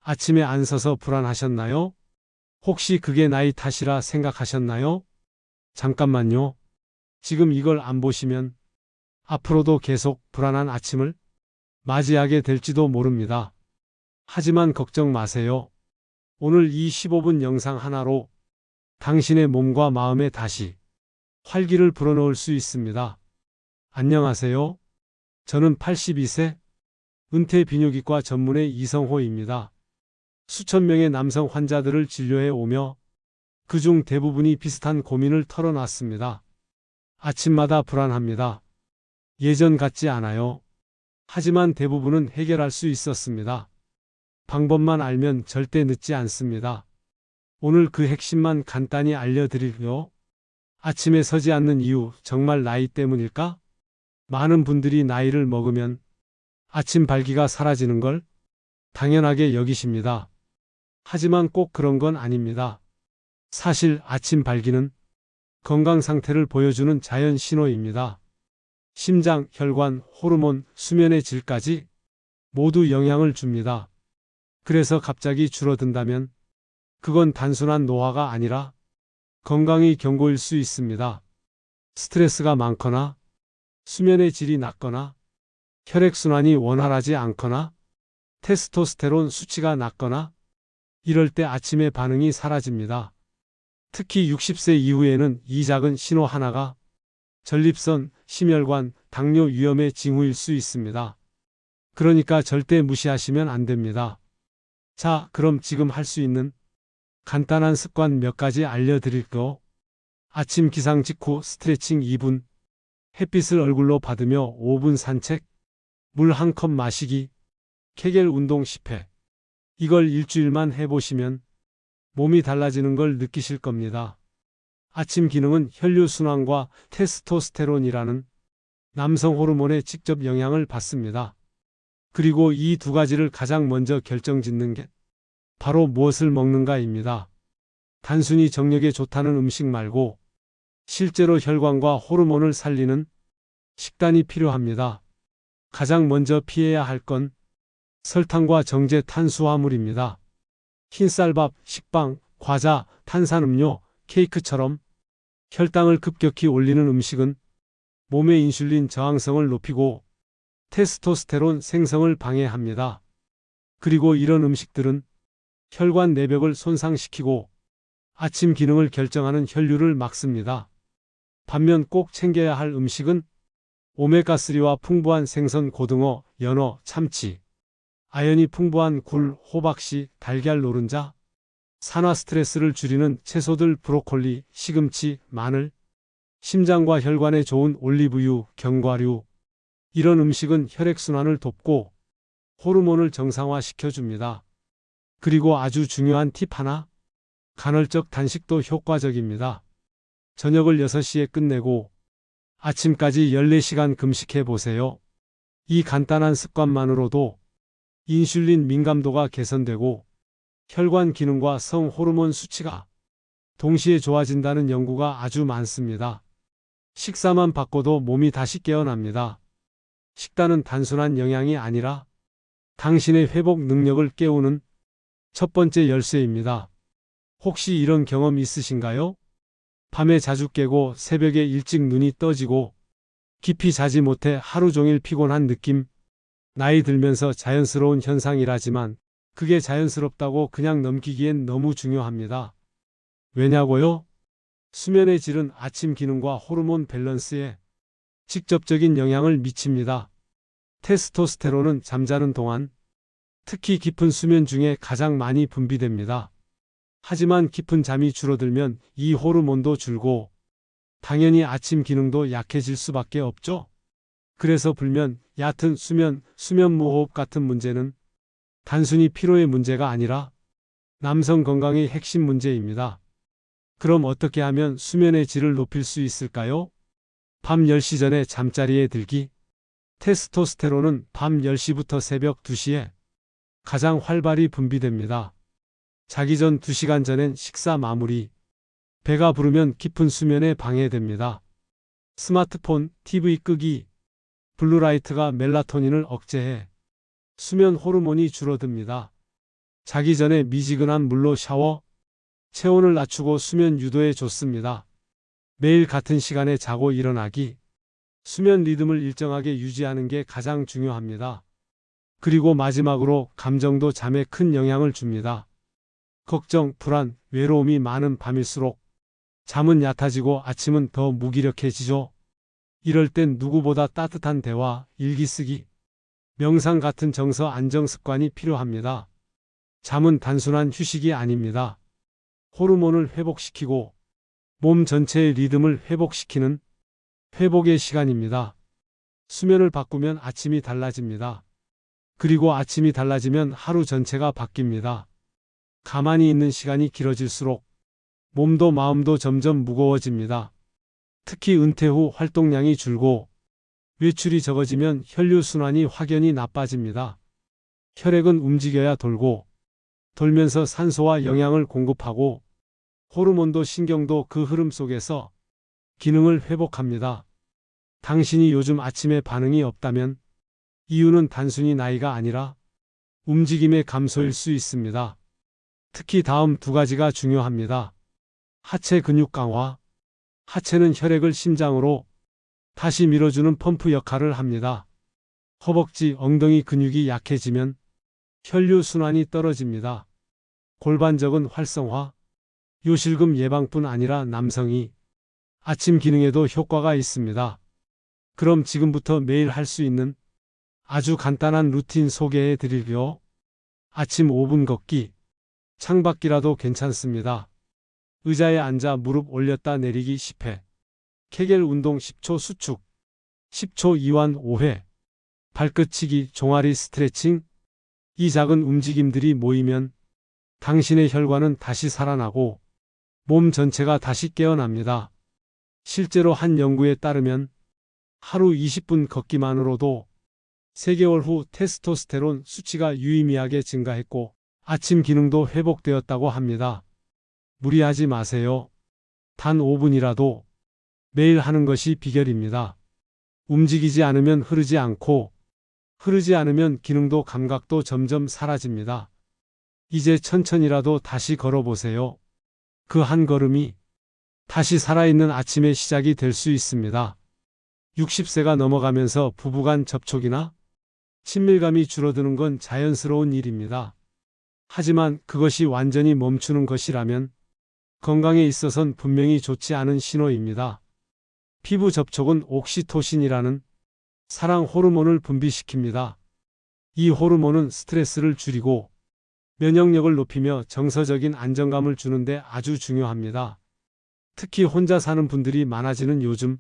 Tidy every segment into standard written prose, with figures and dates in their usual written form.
아침에 안 서서 불안하셨나요? 혹시 그게 나이 탓이라 생각하셨나요? 잠깐만요. 지금 이걸 안 보시면 앞으로도 계속 불안한 아침을 맞이하게 될지도 모릅니다. 하지만 걱정 마세요. 오늘 이 15분 영상 하나로 당신의 몸과 마음에 다시 활기를 불어넣을 수 있습니다. 안녕하세요. 저는 82세 은퇴 비뇨기과 전문의 이성호입니다. 수천 명의 남성 환자들을 진료해 오며 그중 대부분이 비슷한 고민을 털어놨습니다. 아침마다 불안합니다. 예전 같지 않아요. 하지만 대부분은 해결할 수 있었습니다. 방법만 알면 절대 늦지 않습니다. 오늘 그 핵심만 간단히 알려드릴게요. 아침에 서지 않는 이유, 정말 나이 때문일까? 많은 분들이 나이를 먹으면 아침 발기가 사라지는 걸 당연하게 여기십니다. 하지만 꼭 그런 건 아닙니다. 사실 아침 발기는 건강 상태를 보여주는 자연 신호입니다. 심장, 혈관, 호르몬, 수면의 질까지 모두 영향을 줍니다. 그래서 갑자기 줄어든다면 그건 단순한 노화가 아니라 건강의 경고일 수 있습니다. 스트레스가 많거나 수면의 질이 낮거나 혈액순환이 원활하지 않거나 테스토스테론 수치가 낮거나 이럴 때 아침에 반응이 사라집니다. 특히 60세 이후에는 이 작은 신호 하나가 전립선, 심혈관, 당뇨 위험의 징후일 수 있습니다. 그러니까 절대 무시하시면 안 됩니다. 자, 그럼 지금 할 수 있는 간단한 습관 몇 가지 알려드릴게요. 아침 기상 직후 스트레칭 2분, 햇빛을 얼굴로 받으며 5분 산책, 물 한 컵 마시기, 케겔 운동 10회. 이걸 일주일만 해보시면 몸이 달라지는 걸 느끼실 겁니다. 아침 기능은 혈류순환과 테스토스테론이라는 남성 호르몬에 직접 영향을 받습니다. 그리고 이 두 가지를 가장 먼저 결정짓는 게 바로 무엇을 먹는가입니다. 단순히 정력에 좋다는 음식 말고 실제로 혈관과 호르몬을 살리는 식단이 필요합니다. 가장 먼저 피해야 할 건 설탕과 정제 탄수화물입니다. 흰쌀밥, 식빵, 과자, 탄산음료, 케이크처럼 혈당을 급격히 올리는 음식은 몸의 인슐린 저항성을 높이고 테스토스테론 생성을 방해합니다. 그리고 이런 음식들은 혈관 내벽을 손상시키고 아침 기능을 결정하는 혈류를 막습니다. 반면 꼭 챙겨야 할 음식은 오메가3와 풍부한 생선, 고등어, 연어, 참치, 아연이 풍부한 굴, 호박씨, 달걀, 노른자, 산화 스트레스를 줄이는 채소들, 브로콜리, 시금치, 마늘, 심장과 혈관에 좋은 올리브유, 견과류. 이런 음식은 혈액순환을 돕고 호르몬을 정상화시켜줍니다. 그리고 아주 중요한 팁 하나, 간헐적 단식도 효과적입니다. 저녁을 6시에 끝내고 아침까지 14시간 금식해 보세요. 이 간단한 습관만으로도 인슐린 민감도가 개선되고 혈관 기능과 성 호르몬 수치가 동시에 좋아진다는 연구가 아주 많습니다. 식사만 바꿔도 몸이 다시 깨어납니다. 식단은 단순한 영양이 아니라 당신의 회복 능력을 깨우는 첫 번째 열쇠입니다. 혹시 이런 경험 있으신가요? 밤에 자주 깨고 새벽에 일찍 눈이 떠지고 깊이 자지 못해 하루 종일 피곤한 느낌. 나이 들면서 자연스러운 현상이라지만 그게 자연스럽다고 그냥 넘기기엔 너무 중요합니다. 왜냐고요? 수면의 질은 아침 기능과 호르몬 밸런스에 직접적인 영향을 미칩니다. 테스토스테론은 잠자는 동안, 특히 깊은 수면 중에 가장 많이 분비됩니다. 하지만 깊은 잠이 줄어들면 이 호르몬도 줄고 당연히 아침 기능도 약해질 수밖에 없죠. 그래서 불면, 얕은 수면, 수면무호흡 같은 문제는 단순히 피로의 문제가 아니라 남성 건강의 핵심 문제입니다. 그럼 어떻게 하면 수면의 질을 높일 수 있을까요? 밤 10시 전에 잠자리에 들기. 테스토스테론은 밤 10시부터 새벽 2시에 가장 활발히 분비됩니다. 자기 전 2시간 전엔 식사 마무리. 배가 부르면 깊은 수면에 방해됩니다. 스마트폰, TV 끄기. 블루라이트가 멜라토닌을 억제해 수면 호르몬이 줄어듭니다. 자기 전에 미지근한 물로 샤워, 체온을 낮추고 수면 유도에 좋습니다. 매일 같은 시간에 자고 일어나기, 수면 리듬을 일정하게 유지하는 게 가장 중요합니다. 그리고 마지막으로 감정도 잠에 큰 영향을 줍니다. 걱정, 불안, 외로움이 많은 밤일수록 잠은 얕아지고 아침은 더 무기력해지죠. 이럴 땐 누구보다 따뜻한 대화, 일기 쓰기, 명상 같은 정서 안정 습관이 필요합니다. 잠은 단순한 휴식이 아닙니다. 호르몬을 회복시키고 몸 전체의 리듬을 회복시키는 회복의 시간입니다. 수면을 바꾸면 아침이 달라집니다. 그리고 아침이 달라지면 하루 전체가 바뀝니다. 가만히 있는 시간이 길어질수록 몸도 마음도 점점 무거워집니다. 특히 은퇴 후 활동량이 줄고 외출이 적어지면 혈류순환이 확연히 나빠집니다. 혈액은 움직여야 돌고 돌면서 산소와 영양을 공급하고 호르몬도 신경도 그 흐름 속에서 기능을 회복합니다. 당신이 요즘 아침에 반응이 없다면 이유는 단순히 나이가 아니라 움직임의 감소일 수 있습니다. 특히 다음 두 가지가 중요합니다. 하체 근육 강화. 하체는 혈액을 심장으로 다시 밀어주는 펌프 역할을 합니다. 허벅지, 엉덩이 근육이 약해지면 혈류 순환이 떨어집니다. 골반적인 활성화. 요실금 예방뿐 아니라 남성이 아침 기능에도 효과가 있습니다. 그럼 지금부터 매일 할 수 있는 아주 간단한 루틴 소개해 드릴게요. 아침 5분 걷기. 창밖이라도 괜찮습니다. 의자에 앉아 무릎 올렸다 내리기 10회. 케겔 운동 10초 수축. 10초 이완 5회. 발끝치기, 종아리 스트레칭. 이 작은 움직임들이 모이면 당신의 혈관은 다시 살아나고 몸 전체가 다시 깨어납니다. 실제로 한 연구에 따르면 하루 20분 걷기만으로도 3개월 후 테스토스테론 수치가 유의미하게 증가했고 아침 기능도 회복되었다고 합니다. 무리하지 마세요. 단 5분이라도 매일 하는 것이 비결입니다. 움직이지 않으면 흐르지 않고 흐르지 않으면 기능도 감각도 점점 사라집니다. 이제 천천히라도 다시 걸어보세요. 그 한 걸음이 다시 살아있는 아침의 시작이 될 수 있습니다. 60세가 넘어가면서 부부간 접촉이나 친밀감이 줄어드는 건 자연스러운 일입니다. 하지만 그것이 완전히 멈추는 것이라면 건강에 있어선 분명히 좋지 않은 신호입니다. 피부 접촉은 옥시토신이라는 사랑 호르몬을 분비시킵니다. 이 호르몬은 스트레스를 줄이고 면역력을 높이며 정서적인 안정감을 주는데 아주 중요합니다. 특히 혼자 사는 분들이 많아지는 요즘,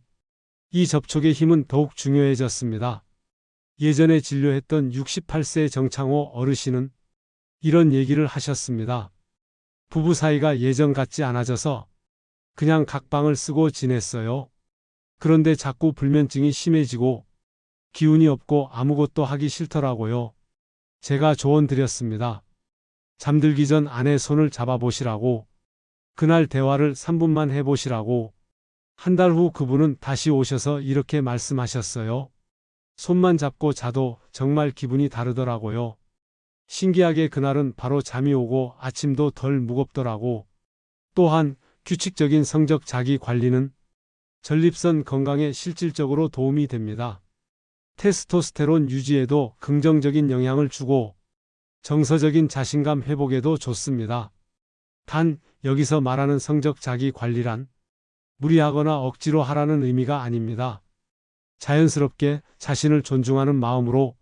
이 접촉의 힘은 더욱 중요해졌습니다. 예전에 진료했던 68세 정창호 어르신은 이런 얘기를 하셨습니다. 부부 사이가 예전 같지 않아져서 그냥 각방을 쓰고 지냈어요. 그런데 자꾸 불면증이 심해지고 기운이 없고 아무것도 하기 싫더라고요. 제가 조언 드렸습니다. 잠들기 전 아내 손을 잡아보시라고, 그날 대화를 3분만 해보시라고. 한 달 후 그분은 다시 오셔서 이렇게 말씀하셨어요. 손만 잡고 자도 정말 기분이 다르더라고요. 신기하게 그날은 바로 잠이 오고 아침도 덜 무겁더라고. 또한 규칙적인 성적 자기 관리는 전립선 건강에 실질적으로 도움이 됩니다. 테스토스테론 유지에도 긍정적인 영향을 주고 정서적인 자신감 회복에도 좋습니다. 단, 여기서 말하는 성적 자기 관리란 무리하거나 억지로 하라는 의미가 아닙니다. 자연스럽게 자신을 존중하는 마음으로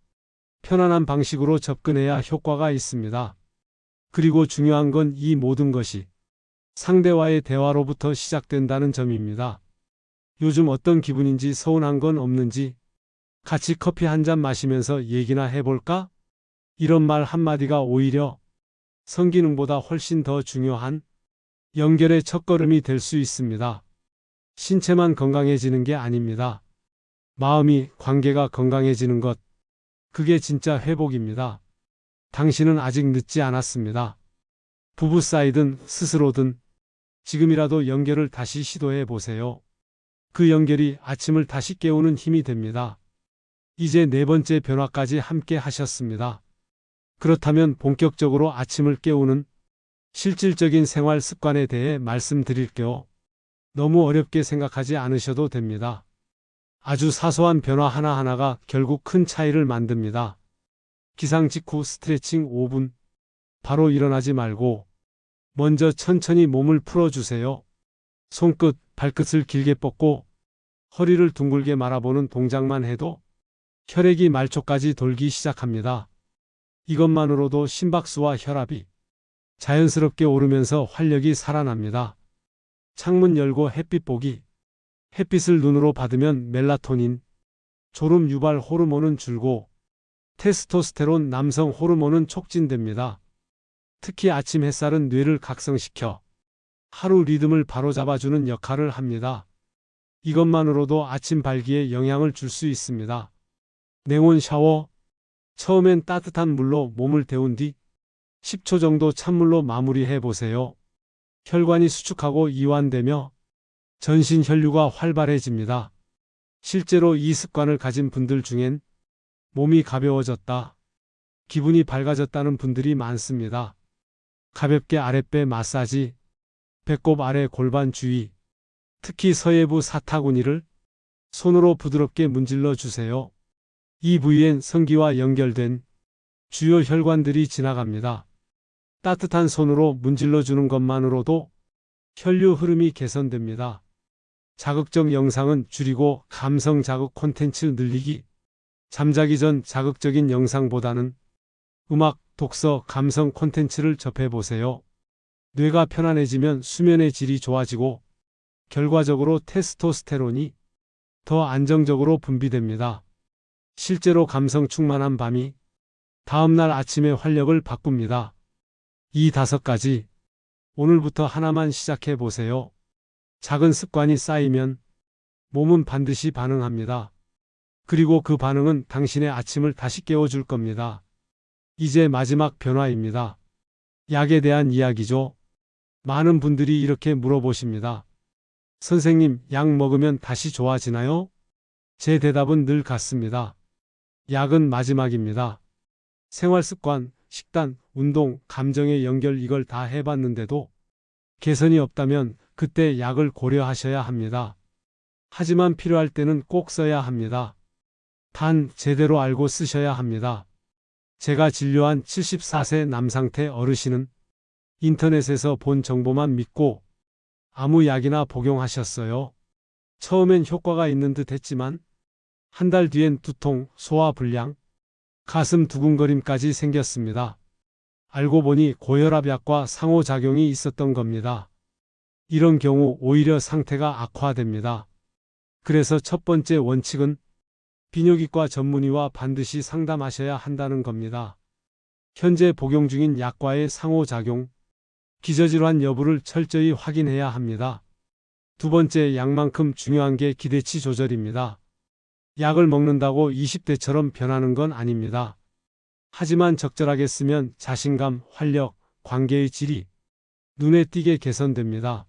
편안한 방식으로 접근해야 효과가 있습니다. 그리고 중요한 건 이 모든 것이 상대와의 대화로부터 시작된다는 점입니다. 요즘 어떤 기분인지 서운한 건 없는지 같이 커피 한 잔 마시면서 얘기나 해볼까? 이런 말 한마디가 오히려 성기능보다 훨씬 더 중요한 연결의 첫걸음이 될 수 있습니다. 신체만 건강해지는 게 아닙니다. 마음이, 관계가 건강해지는 것, 그게 진짜 회복입니다. 당신은 아직 늦지 않았습니다. 부부 사이든 스스로든 지금이라도 연결을 다시 시도해 보세요. 그 연결이 아침을 다시 깨우는 힘이 됩니다. 이제 네 번째 변화까지 함께 하셨습니다. 그렇다면 본격적으로 아침을 깨우는 실질적인 생활 습관에 대해 말씀드릴게요. 너무 어렵게 생각하지 않으셔도 됩니다. 아주 사소한 변화 하나하나가 결국 큰 차이를 만듭니다. 기상 직후 스트레칭 5분. 바로 일어나지 말고 먼저 천천히 몸을 풀어주세요. 손끝, 발끝을 길게 뻗고 허리를 둥글게 말아보는 동작만 해도 혈액이 말초까지 돌기 시작합니다. 이것만으로도 심박수와 혈압이 자연스럽게 오르면서 활력이 살아납니다. 창문 열고 햇빛 보기. 햇빛을 눈으로 받으면 멜라토닌, 졸음 유발 호르몬은 줄고 테스토스테론 남성 호르몬은 촉진됩니다. 특히 아침 햇살은 뇌를 각성시켜 하루 리듬을 바로잡아주는 역할을 합니다. 이것만으로도 아침 발기에 영향을 줄 수 있습니다. 냉온 샤워. 처음엔 따뜻한 물로 몸을 데운 뒤 10초 정도 찬물로 마무리해 보세요. 혈관이 수축하고 이완되며 전신 혈류가 활발해집니다. 실제로 이 습관을 가진 분들 중엔 몸이 가벼워졌다, 기분이 밝아졌다는 분들이 많습니다. 가볍게 아랫배 마사지, 배꼽 아래 골반 주위, 특히 서해부 사타구니를 손으로 부드럽게 문질러 주세요. 이 부위엔 성기와 연결된 주요 혈관들이 지나갑니다. 따뜻한 손으로 문질러 주는 것만으로도 혈류 흐름이 개선됩니다. 자극적 영상은 줄이고 감성 자극 콘텐츠 늘리기. 잠자기 전 자극적인 영상보다는 음악, 독서, 감성 콘텐츠를 접해보세요. 뇌가 편안해지면 수면의 질이 좋아지고 결과적으로 테스토스테론이 더 안정적으로 분비됩니다. 실제로 감성 충만한 밤이 다음날 아침의 활력을 바꿉니다. 이 5가지 오늘부터 하나만 시작해 보세요. 작은 습관이 쌓이면 몸은 반드시 반응합니다. 그리고 그 반응은 당신의 아침을 다시 깨워줄 겁니다. 이제 마지막 변화입니다. 약에 대한 이야기죠. 많은 분들이 이렇게 물어보십니다. 선생님, 약 먹으면 다시 좋아지나요? 제 대답은 늘 같습니다. 약은 마지막입니다. 생활습관, 식단, 운동, 감정의 연결 이걸 다 해봤는데도 개선이 없다면 그때 약을 고려하셔야 합니다. 하지만 필요할 때는 꼭 써야 합니다. 단, 제대로 알고 쓰셔야 합니다. 제가 진료한 74세 남상태 어르신은 인터넷에서 본 정보만 믿고 아무 약이나 복용하셨어요. 처음엔 효과가 있는 듯 했지만 한 달 뒤엔 두통, 소화불량, 가슴 두근거림까지 생겼습니다. 알고 보니 고혈압약과 상호작용이 있었던 겁니다. 이런 경우 오히려 상태가 악화됩니다. 그래서 첫 번째 원칙은 비뇨기과 전문의와 반드시 상담하셔야 한다는 겁니다. 현재 복용 중인 약과의 상호작용, 기저질환 여부를 철저히 확인해야 합니다. 두 번째, 약만큼 중요한 게 기대치 조절입니다. 약을 먹는다고 20대처럼 변하는 건 아닙니다. 하지만 적절하게 쓰면 자신감, 활력, 관계의 질이 눈에 띄게 개선됩니다.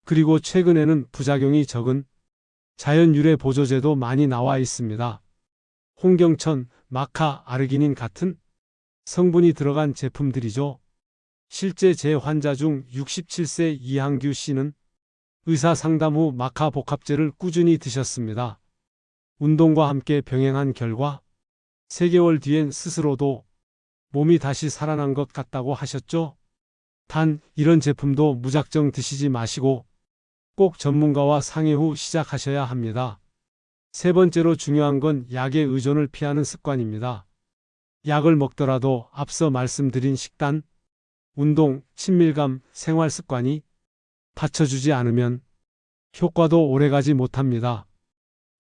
그리고 최근에는 부작용이 적은 자연 유래 보조제도 많이 나와 있습니다. 홍경천, 마카, 아르기닌 같은 성분이 들어간 제품들이죠. 실제 제 환자 중 67세 이항규 씨는 의사 상담 후 마카 복합제를 꾸준히 드셨습니다. 운동과 함께 병행한 결과 3개월 뒤엔 스스로도 몸이 다시 살아난 것 같다고 하셨죠. 단, 이런 제품도 무작정 드시지 마시고 꼭 전문가와 상의 후 시작하셔야 합니다. 세 번째로 중요한 건 약의 의존을 피하는 습관입니다. 약을 먹더라도 앞서 말씀드린 식단, 운동, 친밀감, 생활 습관이 받쳐주지 않으면 효과도 오래가지 못합니다.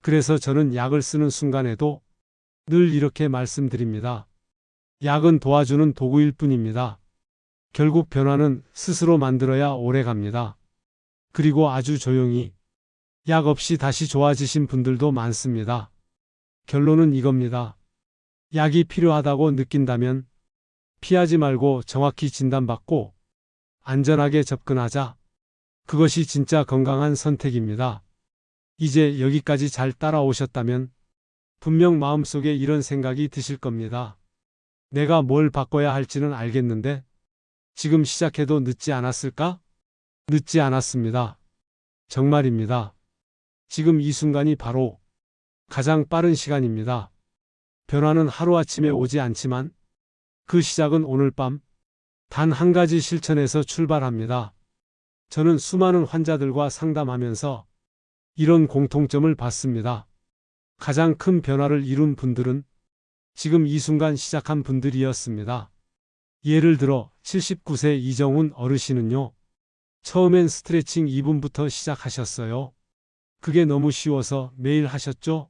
그래서 저는 약을 쓰는 순간에도 늘 이렇게 말씀드립니다. 약은 도와주는 도구일 뿐입니다. 결국 변화는 스스로 만들어야 오래갑니다. 그리고 아주 조용히 약 없이 다시 좋아지신 분들도 많습니다. 결론은 이겁니다. 약이 필요하다고 느낀다면 피하지 말고 정확히 진단받고 안전하게 접근하자. 그것이 진짜 건강한 선택입니다. 이제 여기까지 잘 따라오셨다면 분명 마음속에 이런 생각이 드실 겁니다. 내가 뭘 바꿔야 할지는 알겠는데 지금 시작해도 늦지 않았을까? 늦지 않았습니다. 정말입니다. 지금 이 순간이 바로 가장 빠른 시간입니다. 변화는 하루아침에 오지 않지만 그 시작은 오늘 밤 단 한 가지 실천에서 출발합니다. 저는 수많은 환자들과 상담하면서 이런 공통점을 봤습니다. 가장 큰 변화를 이룬 분들은 지금 이 순간 시작한 분들이었습니다. 예를 들어 79세 이정훈 어르신은요. 처음엔 스트레칭 2분부터 시작하셨어요. 그게 너무 쉬워서 매일 하셨죠?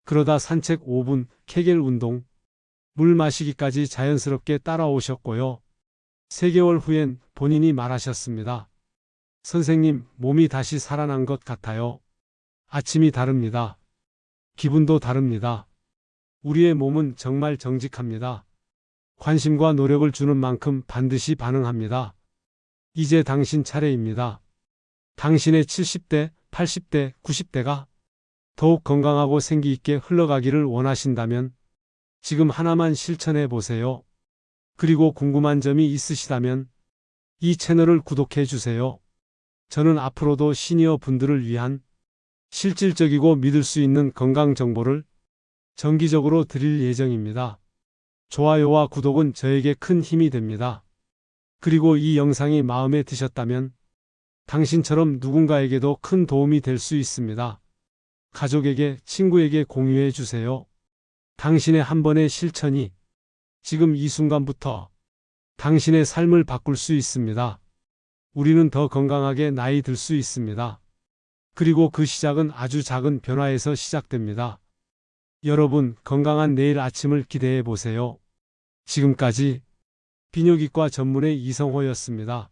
그러다 산책 5분, 케겔 운동, 물 마시기까지 자연스럽게 따라오셨고요. 3개월 후엔 본인이 말하셨습니다. 선생님, 몸이 다시 살아난 것 같아요. 아침이 다릅니다. 기분도 다릅니다. 우리의 몸은 정말 정직합니다. 관심과 노력을 주는 만큼 반드시 반응합니다. 이제 당신 차례입니다. 당신의 70대, 80대, 90대가 더욱 건강하고 생기 있게 흘러가기를 원하신다면 지금 하나만 실천해 보세요. 그리고 궁금한 점이 있으시다면 이 채널을 구독해 주세요. 저는 앞으로도 시니어 분들을 위한 실질적이고 믿을 수 있는 건강 정보를 정기적으로 드릴 예정입니다. 좋아요와 구독은 저에게 큰 힘이 됩니다. 그리고 이 영상이 마음에 드셨다면 당신처럼 누군가에게도 큰 도움이 될 수 있습니다. 가족에게, 친구에게 공유해 주세요. 당신의 한 번의 실천이 지금 이 순간부터 당신의 삶을 바꿀 수 있습니다. 우리는 더 건강하게 나이 들 수 있습니다. 그리고 그 시작은 아주 작은 변화에서 시작됩니다. 여러분, 건강한 내일 아침을 기대해 보세요. 지금까지 비뇨기과 전문의 이성호였습니다.